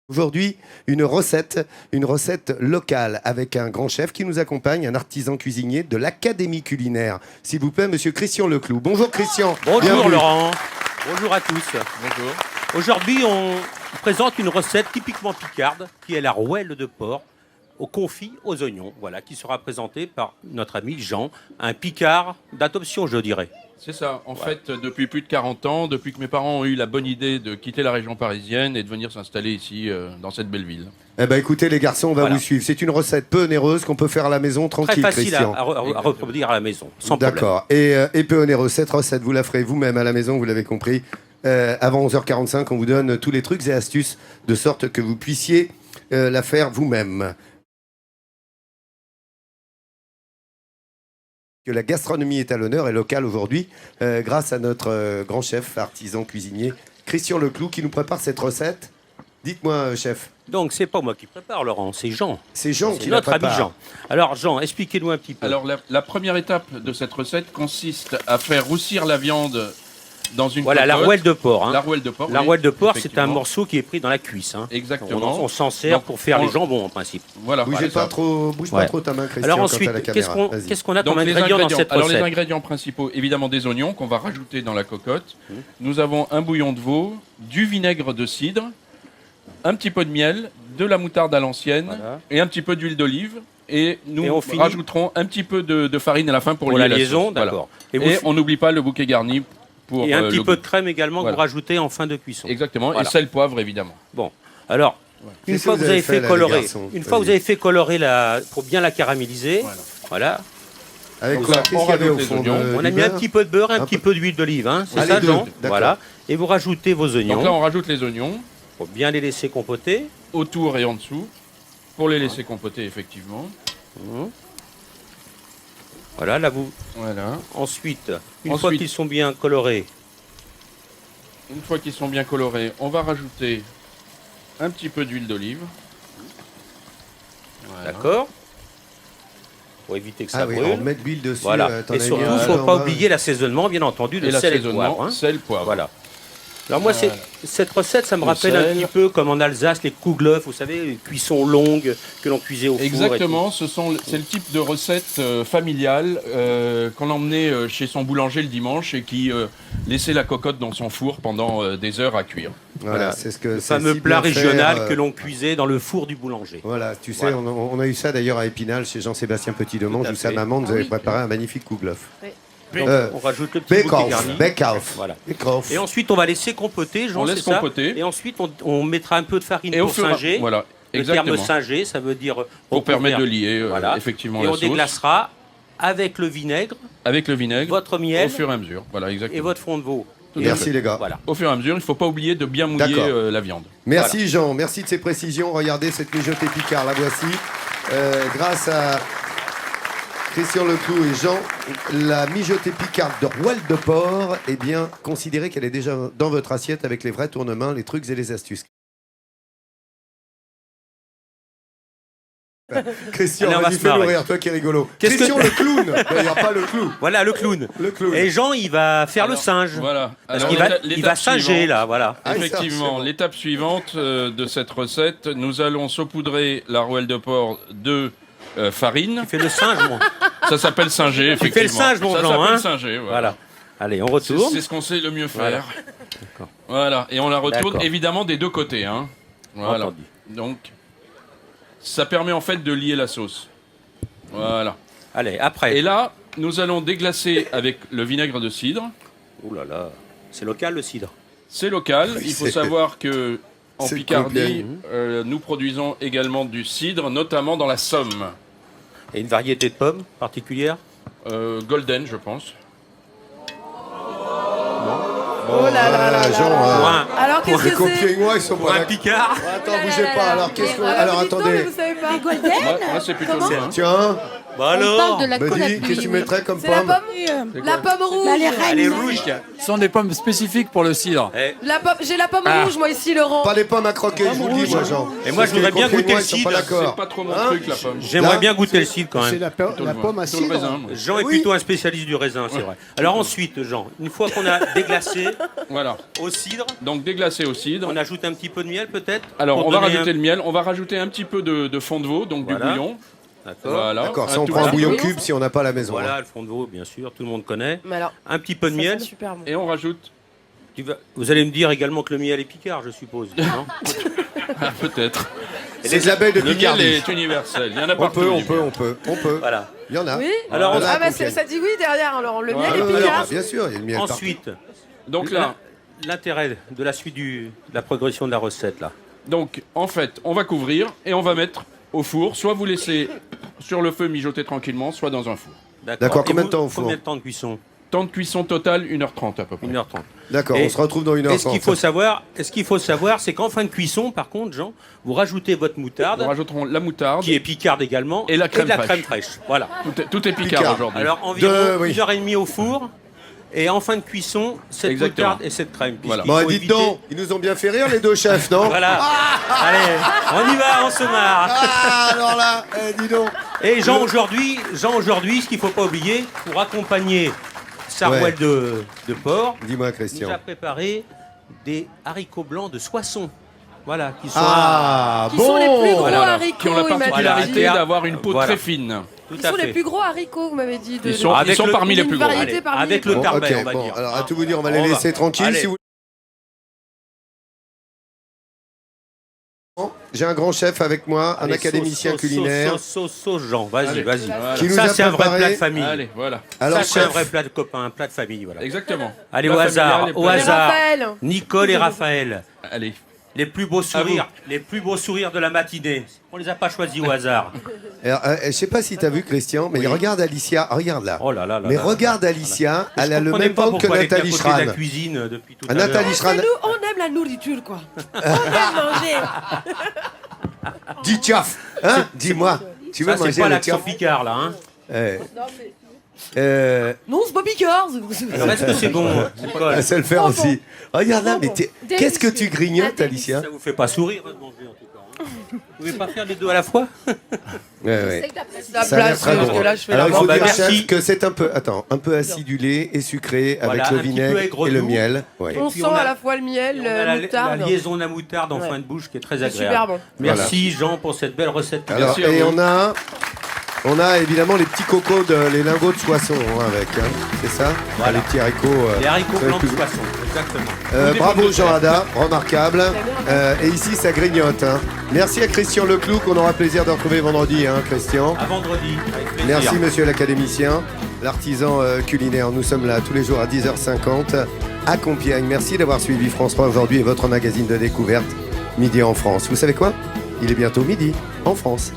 Aujourd'hui, une recette locale avec un grand chef qui nous accompagne, un artisan cuisinier de l'Académie culinaire. S'il vous plaît, monsieur Christian Leclou. Bonjour Christian. Bonjour Bienvenue. Laurent. Bonjour à tous. Bonjour. Aujourd'hui, on présente une recette typiquement picarde qui est la rouelle de porc au confit aux oignons, voilà, qui sera présentée par notre ami Jean, un picard d'adoption, je dirais. C'est ça. En fait, depuis plus de 40 ans, depuis que mes parents ont eu la bonne idée de quitter la région parisienne et de venir s'installer ici, dans cette belle ville. Eh ben, écoutez les garçons, on va vous suivre. C'est une recette peu onéreuse qu'on peut faire à la maison tranquille, Très facile Christian. à reproduire à la maison, sans problème. D'accord. Et peu onéreuse. Cette recette, vous la ferez vous-même à la maison, vous l'avez compris. Avant 11h45, on vous donne tous les trucs et astuces de sorte que vous puissiez la faire vous-même. Que la gastronomie est à l'honneur et locale aujourd'hui, grâce à notre grand chef, artisan, cuisinier, Christian Leclou, qui nous prépare cette recette. Dites-moi, chef. Donc, c'est pas moi qui prépare, Laurent, c'est Jean. C'est Jean qui la notre ami prépare. Jean. Alors, Jean, expliquez-nous un petit peu. Alors, la première étape de cette recette consiste à faire roussir la viande dans une voilà, la cocotte. rouelle de porc. Hein. La rouelle de porc. La oui, rouelle de porc, c'est un effectivement. morceau qui est pris dans la cuisse. Hein. Exactement. On s'en sert pour faire les jambons, en principe. Voilà. Bouge voilà, pas ça. trop ta main, Christian. Alors quand ensuite, t'as la caméra. Vas-y. qu'est-ce qu'on a Donc, comme ingrédients dans cette alors, recette? les ingrédients principaux, évidemment des oignons qu'on va rajouter dans la cocotte. Nous avons un bouillon de veau, du vinaigre de cidre, un petit peu de miel, de la moutarde à l'ancienne et un petit peu d'huile d'olive. Et nous rajouterons un petit peu de farine à la fin pour lier la liaison, sauce. d'accord. Voilà. Et on n'oublie pas le bouquet garni. Et un petit peu de crème également que vous rajoutez en fin de cuisson. Exactement, Voilà. et sel, poivre évidemment. Bon, alors, une fois que vous avez fait colorer, pour bien la caraméliser, voilà. Avec quoi? Qu'est-ce qu'il y avait au fond? On a mis un petit peu de beurre, un petit peu d'huile d'olive, hein, c'est ça, Jean? Voilà. Et vous rajoutez vos oignons. Donc là, on rajoute les oignons. Pour bien les laisser compoter. Autour et en dessous, pour les laisser compoter, effectivement. Voilà, là vous. Voilà. Ensuite, une fois qu'ils sont bien colorés. Une fois qu'ils sont bien colorés, on va rajouter un petit peu d'huile d'olive. Voilà. D'accord. Pour éviter que ça brûle. On met de l'huile dessus. Voilà. Et surtout, il ne faut pas oublier l'assaisonnement, bien entendu, de sel et poivre. Hein. Sel, poivre. Voilà. Alors moi, cette recette, ça me rappelle un petit peu comme en Alsace, les kouglof, vous savez, les cuissons longues que l'on cuisait au four. Exactement, c'est le type de recette familiale qu'on emmenait chez son boulanger le dimanche et qui laissait la cocotte dans son four pendant des heures à cuire. Voilà, c'est ce que le fameux plat régional que l'on cuisait dans le four du boulanger. Voilà, tu sais, on a eu ça d'ailleurs à Épinal chez Jean-Sébastien Petit-Demange où sa maman nous avait préparé un magnifique kouglof. Oui. Donc, on rajoute le petit bouquet garni. Voilà. Et ensuite, on va laisser compoter, Jean, on laisse compoter. Et ensuite, on mettra un peu de farine et pour singer. Voilà, exactement. Le terme singer, ça veut dire... Pour permettre de lier, effectivement, la sauce. Et on déglacera avec le vinaigre. Avec le vinaigre. Votre miel. Au fur et à mesure, voilà, exactement. Et votre fond de veau. Merci les gars. Voilà. Au fur et à mesure, il ne faut pas oublier de bien mouiller la viande. Merci Jean, merci de ces précisions. Regardez cette mijotée Picard, la voici. Grâce à Christian Leclou et Jean, la mijotée picarde de rouelle de porc, eh bien, considérez qu'elle est déjà dans votre assiette avec les vrais tournements, les trucs et les astuces. Christian, vas-y, fais-nous rire, toi qui es rigolo. Christian le clown, d'ailleurs pas le clou. Voilà, le clown. Et Jean, il va faire le singe. Voilà. Parce qu'il va singer, là, voilà. Effectivement, l'étape suivante de cette recette, nous allons saupoudrer la rouelle de porc de farine. Tu fais le singe, moi. Ça s'appelle singer, effectivement. Tu fais le singe, mon Jean, hein. Ça s'appelle singer, voilà. Allez, on retourne. C'est ce qu'on sait le mieux faire. Voilà, et on la retourne évidemment des deux côtés, hein. Voilà. Entendu. Donc, ça permet en fait de lier la sauce. Voilà. Allez, après. Et là, nous allons déglacer avec le vinaigre de cidre. Ouh là là, c'est local le cidre. C'est local. Il faut savoir que en Picardie, nous produisons également du cidre, notamment dans la Somme. Et une variété de pommes particulière? Golden, je pense. Oh là là là Jean, alors qu'est-ce que c'est? Moi, ils sont pas un picard. Attends, bougez pas. Alors qu'est-ce qu'on... Alors attendez. Vous savez pas. Moi, c'est plutôt le vin. Tiens, Bah On alors parle de la Me dis, conatine. qu'est-ce que tu mettrais comme C'est la pomme pomme, la pomme rouge. Bah, les reines. Elle est rouge. Ce sont des pommes spécifiques pour le cidre. Eh, J'ai la pomme rouge, moi, ici, Laurent. Pas les pommes à croquer, je vous le dis, moi, Jean. Et moi, je voudrais bien goûter le cidre. Pas C'est d'accord. pas trop mon Hein truc, la pomme. J'aimerais Là, bien goûter le cidre quand C'est même. la pomme à Plutôt le cidre. raisin, moi. Jean est plutôt un spécialiste du raisin, c'est vrai. Alors ensuite, Jean, une fois qu'on a déglacé Voilà. au cidre, Donc déglacé au cidre. on ajoute un petit peu de miel peut-être. Alors, pour on va donner rajouter le miel. On va rajouter un petit peu de fond de veau, donc Voilà. du bouillon. D'accord. Voilà. D'accord, ça Un on tout prend un petit bouillon peu. cube si on n'a pas à la maison. Voilà, hein. le fond de veau, bien sûr, tout le monde connaît. Mais alors, Un petit peu de ça miel. sent super bon. Et on rajoute. Vous allez me dire également que le miel est picard, je suppose. Non Ah, peut-être. C'est de l'abeille de Le miel Picardie. est universel. Il y en a On partout. peut, on du peut, miel. on peut. Voilà. Il y en a. Oui. Alors, Il y en a à Ah bah Compiègne. ça dit oui derrière, alors le miel Voilà. est Alors, picard. bien sûr, il y a le miel. Ensuite, Donc là, l'intérêt de la suite de la progression de la recette là. donc en fait, on va couvrir et on va mettre au four. Soit vous laissez sur le feu mijoter tranquillement, soit dans un four. D'accord, Et combien vous, de temps au four Combien de temps de cuisson Temps de cuisson total 1h30 à peu près. 1h30. D'accord, Et on se retrouve dans une heure. Et ce qu'il faut savoir, c'est qu'en fin de cuisson, par contre, Jean, vous rajoutez votre moutarde, Nous rajouterons la moutarde. qui est picarde également, Et la crème de la fraîche. crème fraîche. Voilà. Tout est picard Picard. aujourd'hui. Alors environ oui. 1h30 au four, et en fin de cuisson, cette Exactement. moutarde et cette crème. Voilà. puisqu'il Bon, faut dites éviter- donc, ils nous ont bien fait rire les deux chefs, non Voilà. Allez, on y va, on se marre. Ah, alors là, dis donc. Et Jean, aujourd'hui, ce qu'il ne faut pas oublier, pour accompagner sa Ouais. rouelle de porc, Dis-moi, nous Christian. a préparé des haricots blancs de Soissons. Voilà, qui sont Ah, Qui bon. sont les plus gros Voilà. haricots, Qui ont la il m'a dit. particularité Voilà. d'avoir une peau Voilà. très fine. tout Ils à sont fait. les plus gros haricots, vous m'avez dit. Ils sont Avec le- parmi les une plus gros. variété Allez, parmi avec les le plus Bon, gros. tarbet, ok, on va bon, dire. alors à tout vous dire, on va les On va. laisser tranquilles. Allez. Si vous... J'ai un grand chef avec moi, un Allez, académicien sauce, culinaire. Sauce, Jean, vas-y, Allez. vas-y. Voilà. Qui nous Ça, a c'est un vrai préparé- plat de famille. Allez, voilà. Alors, Ça, c'est un chef, vrai plat de copain, un plat de famille, voilà. Exactement. Allez, Plat au hasard, familial et au plat- Et hasard. Raphaël. Nicole et Raphaël, Allez. les plus beaux sourires de la matinée. On les a pas choisis au hasard. alors, je sais pas si tu as vu Christian, mais regarde Alicia, regarde là. Oh là là là Mais là. regarde Alicia, elle a Je le comprenais même pas ventre que pourquoi elle était à Nathalie côté de la Schran. cuisine depuis tout Ah, à l'heure. Nathalie Schran, C'est nous, on aime la nourriture, quoi. On aime manger. dis tchaf, hein, dis-moi. Tu veux Ça, c'est manger pas le l'accent tchaf picard, là. Hein. Non, c'est pas Picard. Alors, est-ce que c'est bon, Nicole? Elle sait le faire aussi. Regarde là, mais bon. qu'est-ce que tu grignotes, Alicia? Ça vous fait pas sourire de manger, en tout cas. Hein. Vous pouvez pas faire les deux à la fois? Ouais, ouais. La Ça a l'air place, très parce bon. que là, je fais Alors la il faut Bah, dire, merci. chef, que c'est un peu acidulé et sucré Voilà, avec le un petit peu vinaigre aigre et le doux. miel. Ouais. On puis, sent on a- à la fois le miel, On a la moutarde. la liaison de la moutarde en Ouais. fin de bouche qui est très C'est agréable. super bon. Merci Jean pour cette belle recette. Alors, Merci à et vous. on a évidemment les petits cocos, les lingots de Soissons hein, avec, hein, c'est ça? Voilà. Les petits haricots. Les haricots ça va blancs de être tout- Soissons, exactement. Ou des bravo pommes de Jean terre. Hada, remarquable. Et ici ça grignote. Hein. Merci à Christian Leclou qu'on aura plaisir de retrouver vendredi, hein, Christian. À vendredi, avec plaisir. Merci monsieur l'académicien, l'artisan culinaire. Nous sommes là tous les jours à 10h50 à Compiègne. Merci d'avoir suivi France 3 aujourd'hui et votre magazine de découverte Midi en France. Vous savez quoi? Il est bientôt midi en France.